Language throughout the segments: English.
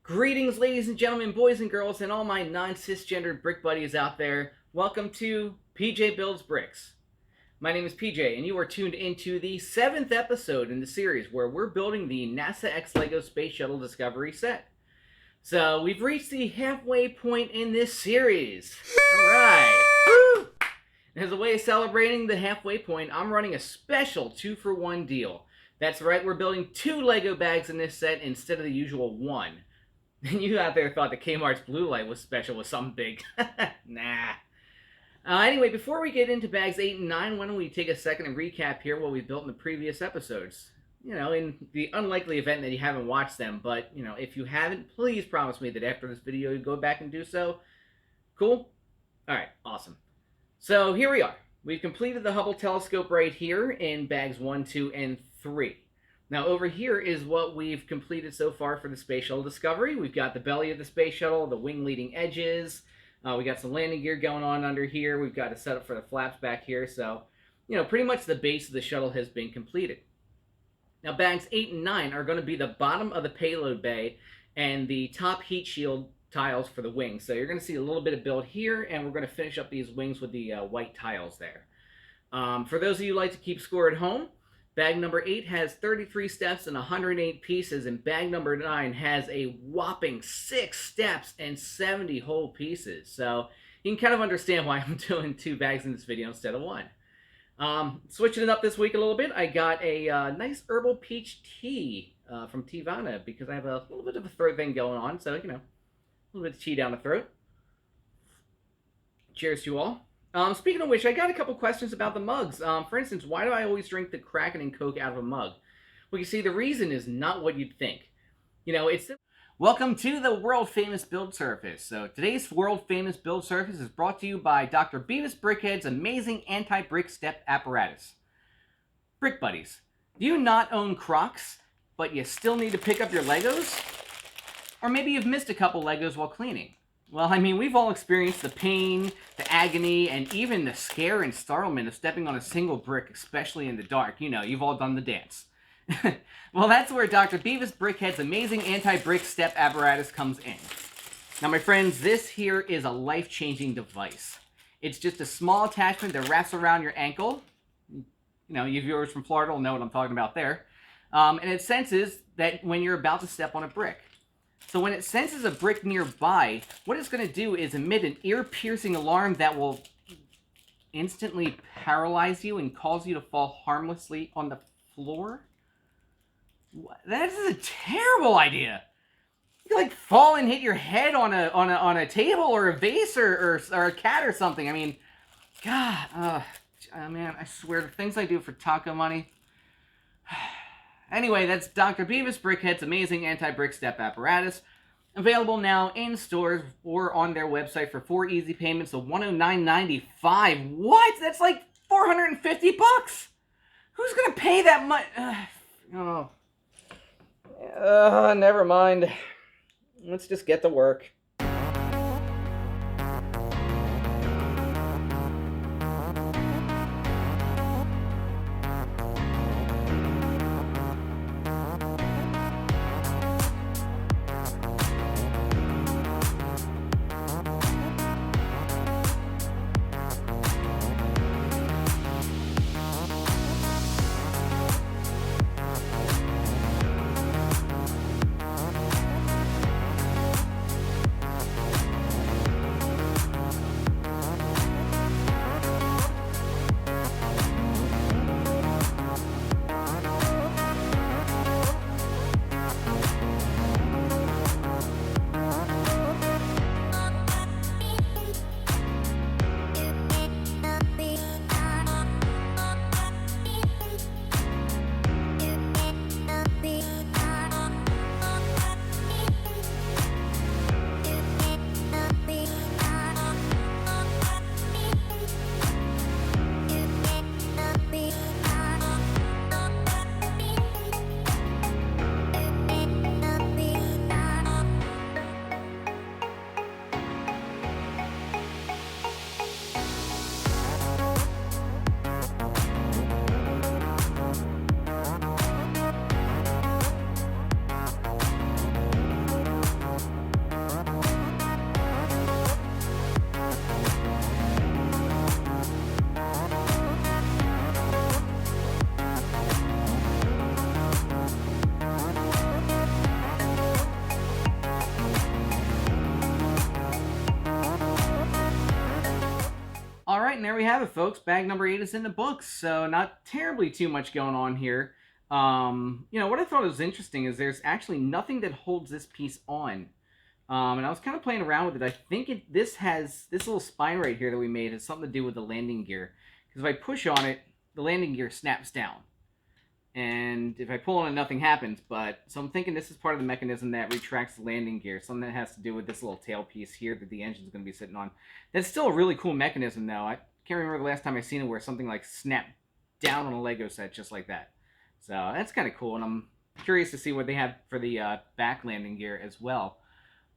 Greetings, ladies and gentlemen, boys and girls, and all my non-cisgendered brick buddies out there. Welcome to PJ Builds Bricks. My name is PJ, and you are tuned into the 7th episode in the series where we're building the NASA X LEGO Space Shuttle Discovery set. So, we've reached the halfway point in this series. Alright. Woo! As a way of celebrating the halfway point, I'm running a special 2-for-1 deal. That's right, we're building 2 LEGO bags in this set instead of the usual 1. And you out there thought the Kmart's Blue Light was special with something big. Nah. Anyway, before we get into bags 8 and 9, why don't we take a second and recap here what we built in the previous episodes. You know, in the unlikely event that you haven't watched them, but, you know, if you haven't, please promise me that after this video you go back and do so. Cool? Alright, awesome. So, here we are. We've completed the Hubble telescope right here in bags 1, 2, and 3. Now, over here is what we've completed so far for the Space Shuttle Discovery. We've got the belly of the Space Shuttle, the wing leading edges. We got some landing gear going on under here. We've got a setup for the flaps back here. So, you know, pretty much the base of the shuttle has been completed. Now, bags 8 and 9 are going to be the bottom of the payload bay and the top heat shield tiles for the wings. So you're going to see a little bit of build here, and we're going to finish up these wings with the white tiles there. For those of you who like to keep score at home, bag number 8 has 33 steps and 108 pieces, and bag number 9 has a whopping 6 steps and 70 whole pieces. So you can kind of understand why I'm doing 2 bags in this video instead of 1. Switching it up this week a little bit, I got a nice herbal peach tea from Tivana because I have a little bit of a throat thing going on, so, you know, a little bit of tea down the throat. Cheers to you all. Speaking of which, I got a couple questions about the mugs. For instance, why do I always drink the Kraken and Coke out of a mug? Well, you see, the reason is not what you'd think. You know, it's... Welcome to the world-famous build surface. So today's world-famous build surface is brought to you by Dr. Beavis Brickhead's amazing anti-brick step apparatus. Brick buddies, do you not own Crocs, but you still need to pick up your Legos? Or maybe you've missed a couple Legos while cleaning. Well, I mean, we've all experienced the pain, the agony, and even the scare and startlement of stepping on a single brick, especially in the dark. You know, you've all done the dance. Well, that's where Dr. Beavis Brickhead's amazing anti-brick step apparatus comes in. Now, my friends, this here is a life-changing device. It's just a small attachment that wraps around your ankle. You know, you viewers from Florida will know what I'm talking about there. And it senses that when you're about to step on a brick. So when it senses a brick nearby, what it's going to do is emit an ear-piercing alarm that will instantly paralyze you and cause you to fall harmlessly on the floor. That is a terrible idea. You could, like, fall and hit your head on a table or a vase or a cat or something. I mean, God, man, I swear the things I do for taco money. Anyway, that's Dr. Beavis Brickhead's amazing anti-brick step apparatus. Available now in stores or on their website for 4 easy payments of $109.95. What? That's like $450 bucks. Who's gonna pay that much? Never mind. Let's just get to work. there we have it, folks. Bag number 8 is in the books, so not terribly too much going on here. What I thought was interesting is there's actually nothing that holds this piece on. And I was kind of playing around with it. I think this little spine right here that we made has something to do with the landing gear. Because if I push on it, the landing gear snaps down. And if I pull on it, nothing happens. So I'm thinking this is part of the mechanism that retracts the landing gear. Something that has to do with this little tail piece here that the engine's going to be sitting on. That's still a really cool mechanism, though. I can't remember the last time I seen it where something like snapped down on a Lego set just like that. So that's kind of cool. And I'm curious to see what they have for the back landing gear as well.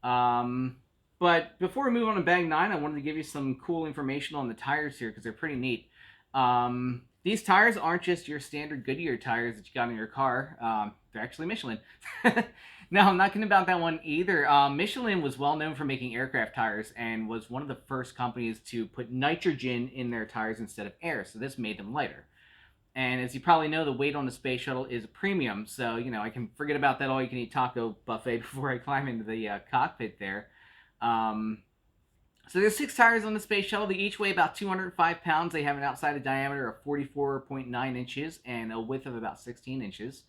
But before we move on to bag 9, I wanted to give you some cool information on the tires here because they're pretty neat. These tires aren't just your standard Goodyear tires that you got in your car. They're actually Michelin. No, I'm not kidding about that one either. Michelin was well known for making aircraft tires and was one of the first companies to put nitrogen in their tires instead of air. So this made them lighter. And as you probably know, the weight on the space shuttle is a premium. So, I can forget about that all-you-can-eat taco buffet before I climb into the cockpit there. So there's 6 tires on the space shuttle. They each weigh about 205 pounds. They have an outside diameter of 44.9 inches and a width of about 16 inches.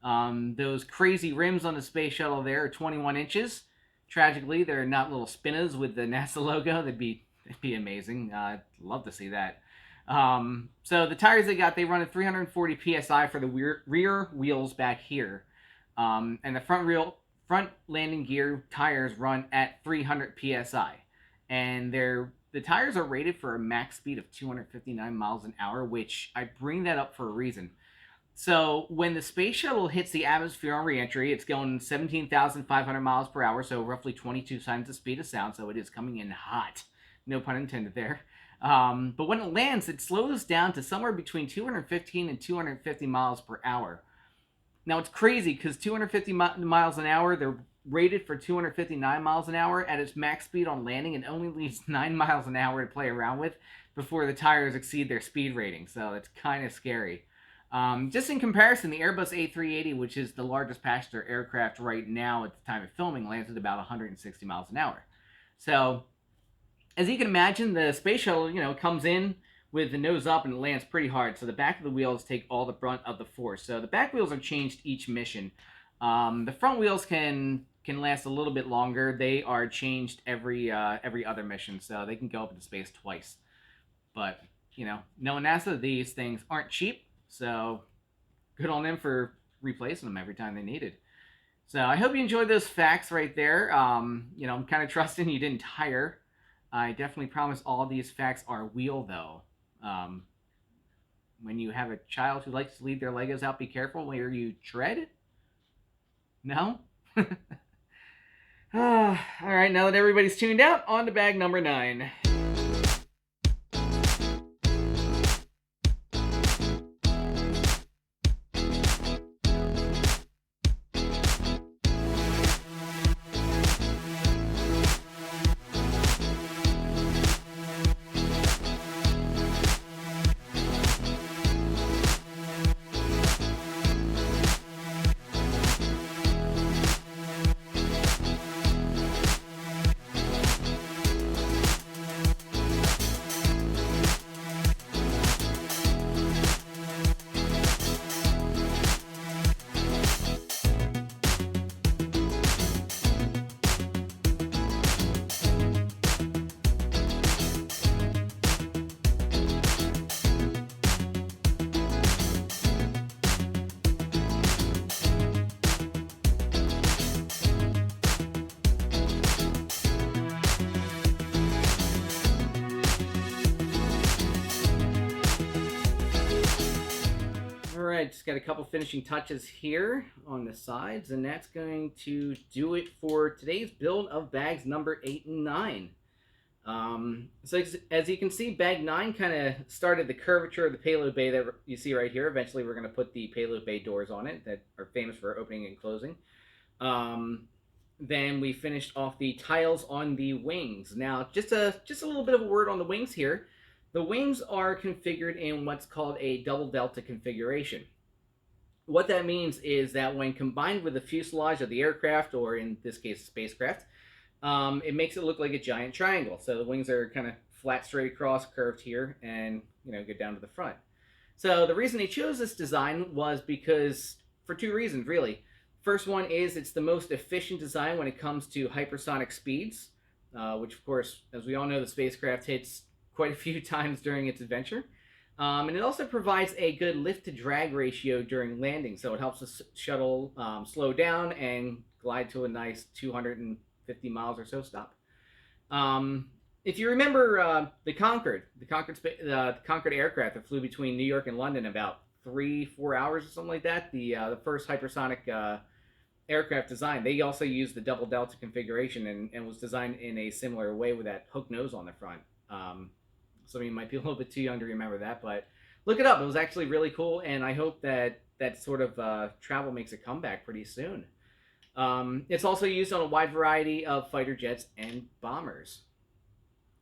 Those crazy rims on the space shuttle there are 21 inches. Tragically, they're not little spinners with the NASA logo. That'd be amazing. I'd love to see that. So the tires they run at 340 psi for the rear wheels back here. And the front landing gear tires run at 300 psi. And the tires are rated for a max speed of 259 miles an hour, which I bring that up for a reason. So when the space shuttle hits the atmosphere on reentry, it's going 17,500 miles per hour, so roughly 22 times the speed of sound, so it is coming in hot. No pun intended there. But when it lands, it slows down to somewhere between 215 and 250 miles per hour. Now, it's crazy because 250 miles an hour, they're rated for 259 miles an hour at its max speed on landing and only leaves 9 miles an hour to play around with before the tires exceed their speed rating. So it's kind of scary. Just in comparison, the Airbus A380, which is the largest passenger aircraft right now at the time of filming, lands at about 160 miles an hour. So as you can imagine, the space shuttle, comes in with the nose up and it lands pretty hard. So the back of the wheels take all the brunt of the force. So the back wheels are changed each mission. The front wheels can last a little bit longer. They are changed every other mission, so they can go up into space twice. But, knowing NASA, these things aren't cheap, so good on them for replacing them every time they needed. So I hope you enjoyed those facts right there. I'm kind of trusting you didn't tire. I definitely promise all these facts are wheel, though. When you have a child who likes to leave their Legos out, be careful where you tread. No? All right, now that everybody's tuned out, on to bag number 9. Alright, just got a couple finishing touches here on the sides, and that's going to do it for today's build of bags number 8 and 9. So as you can see, bag 9 kind of started the curvature of the payload bay that you see right here. Eventually we're going to put the payload bay doors on it that are famous for opening and closing. Then we finished off the tiles on the wings. Now, just a little bit of a word on the wings here. The wings are configured in what's called a double delta configuration. What that means is that when combined with the fuselage of the aircraft, or in this case, spacecraft, it makes it look like a giant triangle. So the wings are kind of flat straight across, curved here, and go down to the front. So the reason they chose this design was because for two reasons, really. First one is it's the most efficient design when it comes to hypersonic speeds, which of course, as we all know, the spacecraft hits quite a few times during its adventure. And it also provides a good lift to drag ratio during landing, so it helps the shuttle slow down and glide to a nice 250 miles or so stop. If you remember the Concorde aircraft that flew between New York and London about 3-4 hours or something like that, the first hypersonic aircraft design, they also used the double delta configuration and was designed in a similar way with that hook nose on the front. Some of you might be a little bit too young to remember that, but look it up. It was actually really cool, and I hope that that sort of travel makes a comeback pretty soon. It's also used on a wide variety of fighter jets and bombers.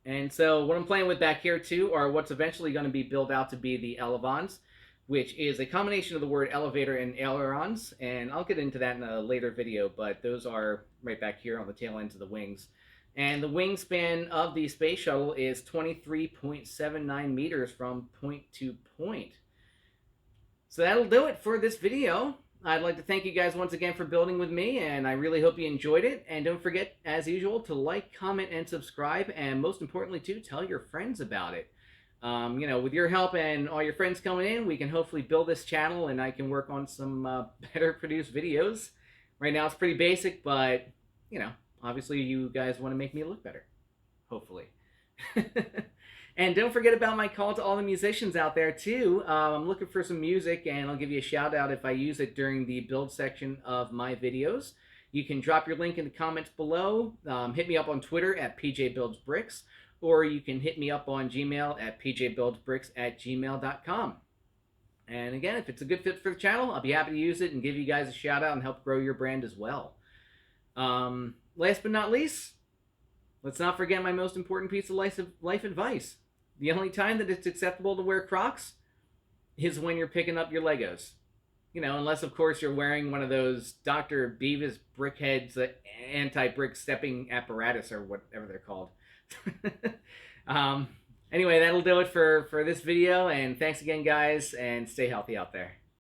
And so what I'm playing with back here too are what's eventually going to be built out to be the elevons, which is a combination of the word elevator and ailerons. And I'll get into that in a later video, but those are right back here on the tail ends of the wings. And the wingspan of the space shuttle is 23.79 meters from point to point. So that'll do it for this video. I'd like to thank you guys once again for building with me, and I really hope you enjoyed it. And don't forget, as usual, to like, comment, and subscribe, and most importantly, too, tell your friends about it. With your help and all your friends coming in, we can hopefully build this channel, and I can work on some better produced videos. Right now, it's pretty basic, but, obviously you guys want to make me look better. Hopefully. And don't forget about my call to all the musicians out there, too. I'm looking for some music, and I'll give you a shout-out if I use it during the build section of my videos. You can drop your link in the comments below. Hit me up on Twitter at pjbuildsbricks, or you can hit me up on Gmail at pjbuildsbricks@gmail.com. And again, if it's a good fit for the channel, I'll be happy to use it and give you guys a shout-out and help grow your brand as well. Last but not least, let's not forget my most important piece of life advice. The only time that it's acceptable to wear Crocs is when you're picking up your Legos. Unless, of course, you're wearing one of those Dr. Beavis Brickhead's anti-brick stepping apparatus or whatever they're called. Anyway, that'll do it for this video, and thanks again, guys, and stay healthy out there.